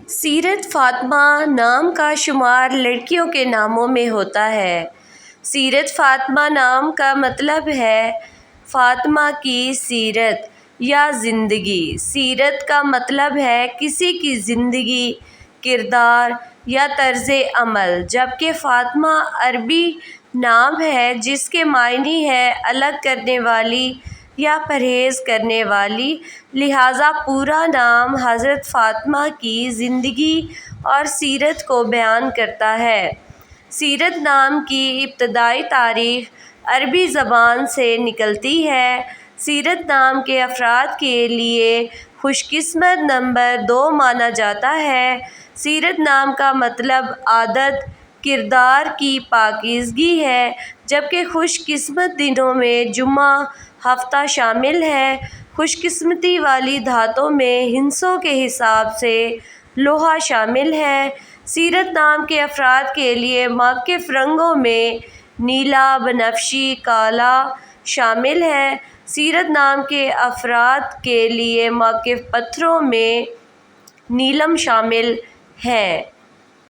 سیرت فاطمہ نام کا شمار لڑکیوں کے ناموں میں ہوتا ہے۔ سیرت فاطمہ نام کا مطلب ہے فاطمہ کی سیرت یا زندگی۔ سیرت کا مطلب ہے کسی کی زندگی، کردار یا طرز عمل، جبکہ فاطمہ عربی نام ہے جس کے معنی ہے الگ کرنے والی یا پرہیز کرنے والی، لہٰذا پورا نام حضرت فاطمہ کی زندگی اور سیرت کو بیان کرتا ہے۔ سیرت نام کی ابتدائی تاریخ عربی زبان سے نکلتی ہے۔ سیرت نام کے افراد کے لیے خوش قسمت نمبر 2 مانا جاتا ہے۔ سیرت نام کا مطلب عادت، کردار کی پاکیزگی ہے، جبکہ خوش قسمت دنوں میں جمعہ، ہفتہ شامل ہے۔ خوش قسمتی والی دھاتوں میں ہندسوں کے حساب سے لوہا شامل ہے۔ سیرت نام کے افراد کے لیے مخصوص رنگوں میں نیلا، بنفشی، کالا شامل ہے۔ سیرت نام کے افراد کے لیے مخصوص پتھروں میں نیلم شامل ہے۔